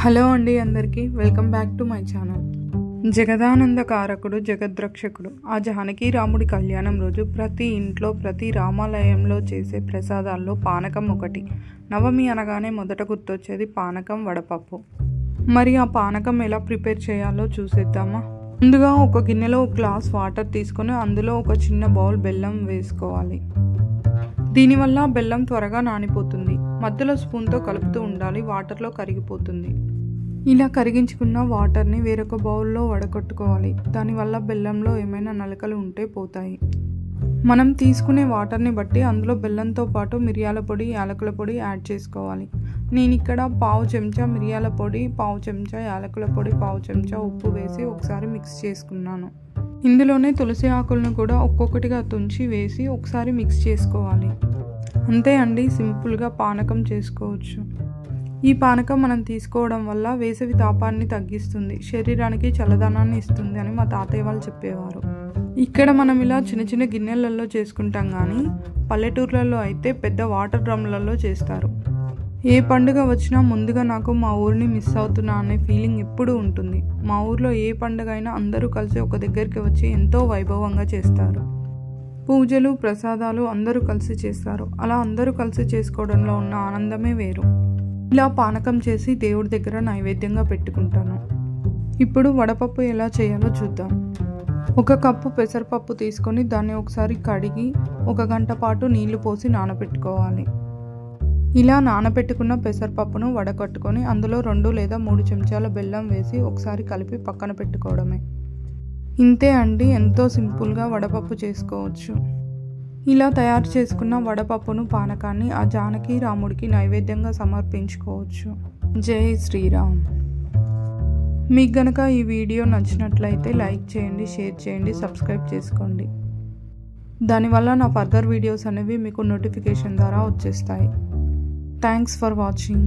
Hello అండి, అందరికీ welcome back to my channel. జగదానందకారకుడు, జగద్రక్షకుడు ఆ జానకి రాముడి కళ్యాణం రోజు ప్రతి ఇంట్లో, ప్రతి రామాలయంలో చేసే ప్రసాదాల్లో పానకం ఒకటి. నవమి అనగానే మొదట గుర్తొచ్చేది పానకం, వడపప్పు. మరి ఆ పానకం ఎలా ప్రిపేర్ చేయాలో చూసేద్దామా? ముందుగా ఒక గిన్నెలో ఒక గ్లాస్ వాటర్ తీసుకొని అందులో ఒక చిన్న బౌల్ బెల్లం వేసుకోవాలి. దీనివల్ల బెల్లం త్వరగా నానిపోతుంది. మధ్యలో స్పూన్తో కలుపుతూ ఉండాలి, వాటర్లో కరిగిపోతుంది. ఇలా కరిగించుకున్న వాటర్ని వేరొక బౌల్లో వడకట్టుకోవాలి. దానివల్ల బెల్లంలో ఏమైనా నలకలు ఉంటే పోతాయి. మనం తీసుకునే వాటర్ని బట్టి అందులో బెల్లంతో పాటు మిరియాల పొడి, యాలకుల పొడి యాడ్ చేసుకోవాలి. నేను ఇక్కడ పావు చెంచా మిరియాల పొడి, పావు చెంచా యాలకుల పొడి, పావు చెంచా ఉప్పు వేసి ఒకసారి మిక్స్ చేసుకున్నాను. ఇందులోనే తులసి ఆకులను కూడా ఒక్కొక్కటిగా తుంచి వేసి ఒకసారి మిక్స్ చేసుకోవాలి. అంతే అండి, సింపుల్గా పానకం చేసుకోవచ్చు. ఈ పానకం మనం తీసుకోవడం వల్ల వేసవి తాపాన్ని తగ్గిస్తుంది, శరీరానికి చల్లదనాన్ని ఇస్తుంది అని మా తాతయ్య వాళ్ళు చెప్పేవారు. ఇక్కడ మనం ఇలా చిన్న చిన్న గిన్నెలలో చేసుకుంటాం, కానీ పల్లెటూర్లలో అయితే పెద్ద వాటర్ డ్రమ్లలో చేస్తారు. ఏ పండుగ వచ్చినా ముందుగా నాకు మా ఊరిని మిస్ అవుతున్నా అనే ఫీలింగ్ ఎప్పుడూ ఉంటుంది. మా ఊర్లో ఏ పండుగ అయినా అందరూ కలిసి ఒక దగ్గరికి వచ్చి ఎంతో వైభవంగా చేస్తారు. పూజలు, ప్రసాదాలు అందరూ కలిసి చేస్తారు. అలా అందరూ కలిసి చేసుకోవడంలో ఉన్న ఆనందమే వేరు. ఇలా పానకం చేసి దేవుడి దగ్గర నైవేద్యంగా పెట్టుకుంటాను. ఇప్పుడు వడపప్పు ఎలా చేయాలో చూద్దాం. 1 కప్పు పెసరపప్పు తీసుకొని దాన్ని ఒకసారి కడిగి 1 గంట పాటు నీళ్లు పోసి నానబెట్టుకోవాలి. ఇలా నానబెట్టుకున్న పెసరపప్పును వడకట్టుకొని అందులో 2 లేదా 3 చెంచాల బెల్లం వేసి ఒకసారి కలిపి పక్కన పెట్టుకోవడమే. ఇంతే అండి, ఎంతో సింపుల్గా వడపప్పు చేసుకోవచ్చు. ఇలా తయారు చేసుకున్న వడపప్పును, పానకాన్ని ఆ జానకి రాముడికి నైవేద్యంగా సమర్పించుకోవచ్చు. జై శ్రీరామ్. మీకు గనక ఈ వీడియో నచ్చినట్లయితే లైక్ చేయండి, షేర్ చేయండి, సబ్స్క్రైబ్ చేసుకోండి. దానివల్ల నా ఫర్దర్ వీడియోస్ అనేవి మీకు నోటిఫికేషన్ ద్వారా వచ్చేస్తాయి. Thanks for watching.